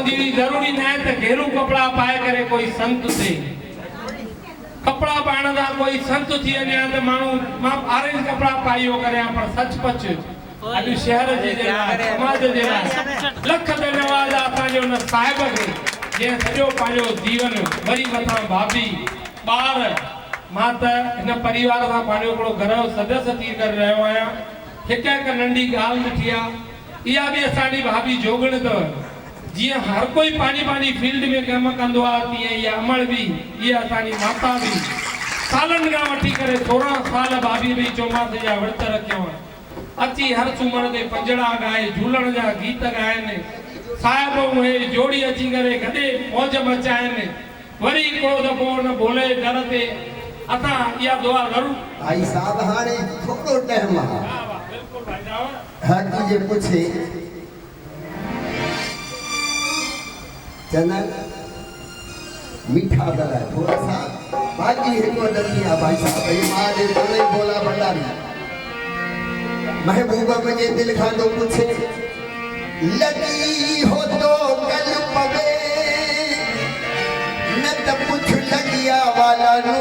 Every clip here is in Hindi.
असांजी ज़रूरी न है त घेरू कपड़ा पाए करे कोई संत थे कपड़ा पाइण दा कोई संत थी वञे त माण्हू मां ऑरेंज कपड़ा पाइयो करे पर सचपच अॼु शहर जे लाइ समाज जे लाइ लख धन्यवाद असांजे उन साहिब खे जंहिं सॼो पंहिंजो जीवन वरी मथां भाभी ॿार मां त हिन परिवार सां पंहिंजो हिकिड़ो घर जो सदस्य थी करे रहियो आहियां हिकु हिकु नंढी ॻाल्हि ॾिठी आहे इहा बि असांजी भाभी जोगण अथव जियां हर कोई पानी पानी फील्ड में कम कंदो आहे तीअं इहा अमल बि इहा असांजी माता बि सालनि खां वठी करे 16 साल भाभी बि चौमासे जा विर्त रखियो अची हर सूमर ते पंजड़ा ॻाए झूलण जा गीत ॻाइनि साहिब उहे जोड़ी अची करे गॾे मौज मचाइनि वरी को दफ़ो न बोले दर ते असां इहा दुआ ज़रूर भाई साहब हाणे थोड़ो टाइम आहे बिल्कुलु भाई साहब हर तुझे पूछे चना मीठा गला थोड़ा सा बाकी हिको दनिया भाई साहब ये मां दे बोले बोला भंडारी महबूबा मुझे दिल खांदो पूछे लगी हो तो कल पवे न त पूछ लगिया वाला नू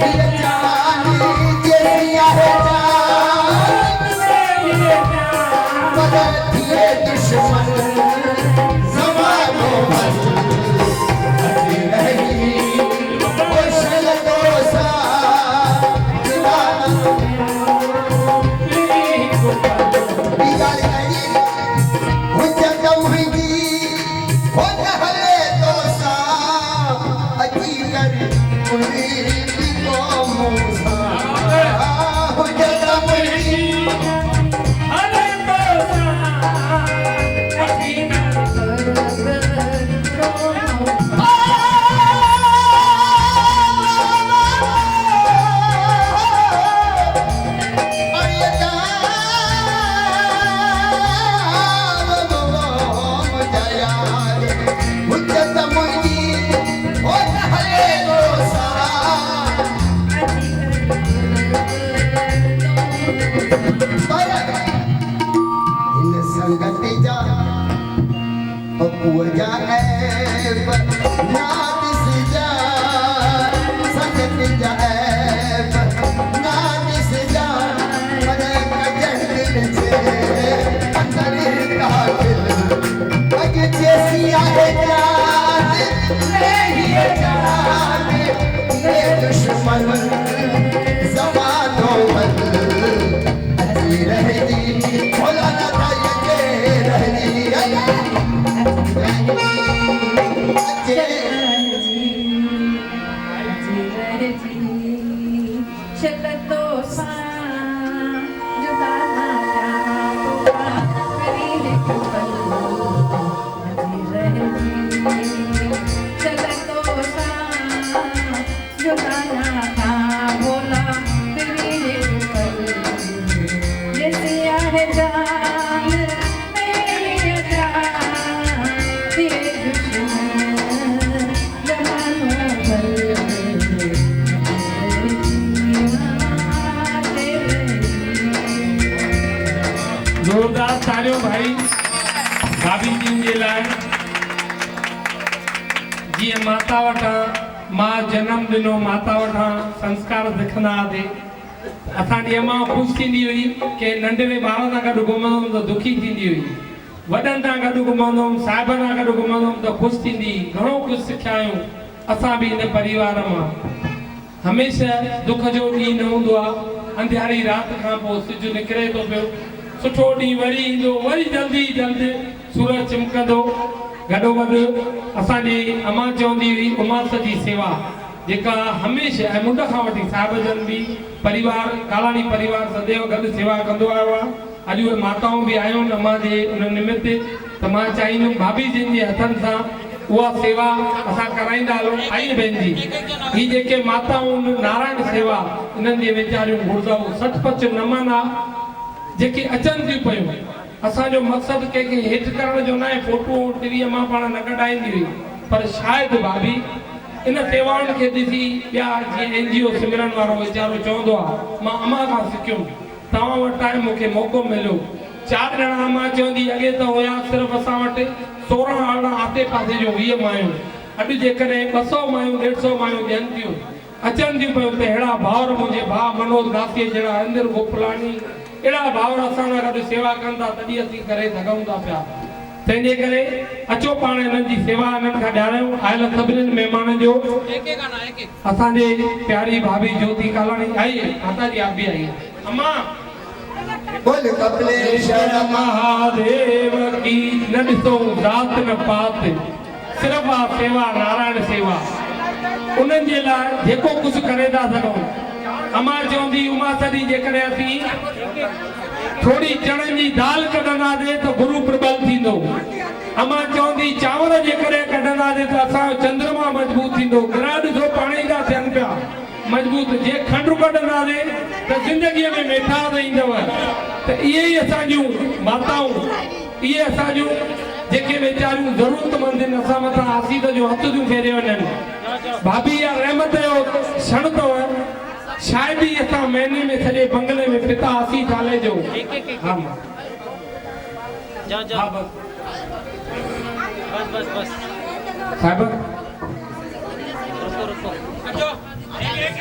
ये जान जैसी आहे बदलती है दुश्मन जमानों भर हंसी रहेगी वो शलदोसा दीवाना बिगाड़ गई हुज्जत मुहिंदी हो नहले दोसा अजी कर उन्हीं को मूसा हुज्जत मुहिंदी जोरदार तालियों भाई भाभी जी जे लाइ जीअं माता वटां मां जन्म ॾिनो माता वटां संस्कार सिखंदा हुआसीं असांजी अम्मा ख़ुशि थींदी हुई कि नंढड़े ॿार सां गॾु घुमंदुमि त दुखी थींदी हुई वॾनि सां गॾु घुमंदुमि साहिब सां गॾु घुमंदुमि त ख़ुशि थींदी घणो कुझु सिखिया आहियूं असां बि हिन परिवार मां हमेशह दुख जो ॾींहुं न हूंदो आहे अंधियारी राति खां पोइ सिज निकिरे थो पियो सुठो ॾींहुं वरी ईंदो वरी जल्दी जल्दी सूरज चिमकंदो गॾोगॾु असांजी अम्मा चवंदी हुई उमास जी सेवा जेका हमेशह ऐं मुंड खां वठी साहिब जन बि परिवार कालाणी परिवार सदैव गॾु सेवा कंदो आयो आहे अॼु उहे माताऊं बि आहियूं आहिनि अम्मा जे उन निमित त मां चाहींदुमि भाभी जिन जे हथनि सां उहा सेवा असां कराईंदा हलूं आई भेण जी ही जेके माताऊं नारायण सेवा इन्हनि जे वीचारियूं घुरदाऊं सचपच नमन आहे जेके अचनि थियूं पियूं असांजो मक़सदु कंहिंखे हेठि करण जो न आहे फोटो टीवीअ मां पाण न कढाईंदी हुई पर शायदि भाभी इन सेवाउनि खे ॾिसी ॿिया जीअं NGO सिमरन वारो वीचारो चवंदो आहे मां अम्मा खां सिखियुमि तव्हां वटि आहे मूंखे मौक़ो मिलियो 4 ॼणा अम्मा चवंदी अॻे त हुया सिर्फ़ु असां वटि 16 अरिड़हं आसे पासे जो 20 मायूं अॼु जेकॾहिं 200 मायूं 150 मायूं ॾियनि थियूं अचनि थियूं पियूं त अहिड़ा भाउर मुंहिंजे भाउ मनोज दासीअ जहिड़ा इंद्र गोपलानी अहिड़ा भाउर असां सां गॾु सेवा कनि था तॾहिं असीं करे सघूं था पिया तंहिंजे करे अचो पाण हिननि जी सेवा हिननि खां ॾियारायूं आयल सभिनीनि महिमाननि जो असांजे प्यारी भाभी ज्योति कालाणी आई माता जी आप भी आई अम्मा बोल कपिलेश्वर महादेव की न ॾिसो जात न पात सिर्फ़ आ सेवा नारायण सेवा उन्हनि जे लाइ जेको कुझु करे था सघूं अम्मा चवंदी उमा सदी जेकॾहिं असीं थोड़ी चणनि जी दाल कढंदासीं त गुरु प्रबल थींदो अम्मा चवंदी चांवर जेकॾहिं कढंदासीं त असांजो चंद्रमा मजबूत थींदो ग्रह ॾिसो पाण ई था थियनि पिया मजबूत जे खंडु कढंदासीं त ज़िंदगीअ में मेठास ईंदव त इहे ई असांजूं माताऊं इहे असांजूं जेके वीचारियूं ज़रूरतमंद आहिनि असां मथां आसीत जो हथ थियूं फेरे वञनि भाभी या रहमत जो क्षण अथव शायदि ही असां महीने में सॼे बंगले में पिता आसी थाले जो हाँ हाँ बस साहिब एक